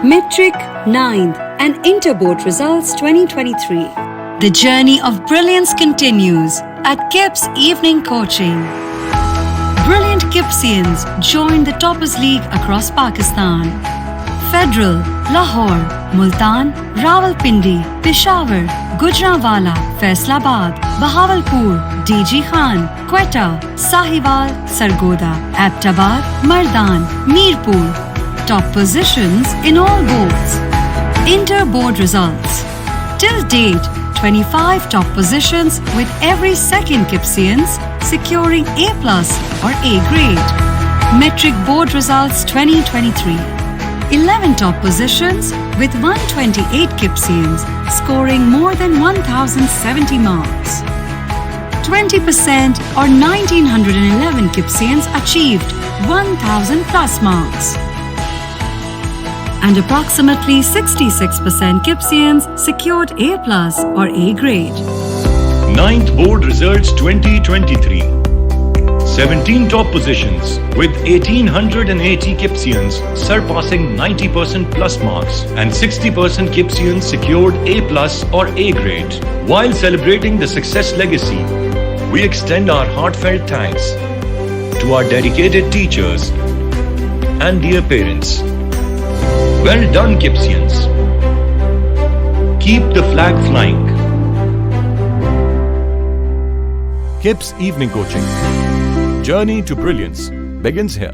Matric 9th and Inter Board Results 2023. The journey of brilliance continues at KIPS Evening Coaching. Brilliant KIPSians joined the Toppers League across Pakistan. Federal, Lahore, Multan, Rawalpindi, Peshawar, Gujranwala, Faisalabad, Bahawalpur, DG Khan, Quetta, Sahiwal, Sargodha, Abbottabad, Mardan, Mirpur. Top positions in all boards. Inter-board results. Till date, 25 top positions with every second KIPSians securing A+ or A grade. Matric board results 2023. 11 top positions with 128 KIPSians scoring more than 1070 marks. 20% or 1911 KIPSians achieved 1000 plus marks. And approximately 66% KIPSians secured A+ or A grade. 9th Board Results 2023. 17 top positions with 1880 KIPSians surpassing 90% plus marks and 60% KIPSians secured A+ or A grade. While celebrating the success legacy, we extend our heartfelt thanks to our dedicated teachers and dear parents. Well done, KIPSians. Keep the flag flying. KIPS Evening Coaching. Journey to Brilliance begins here.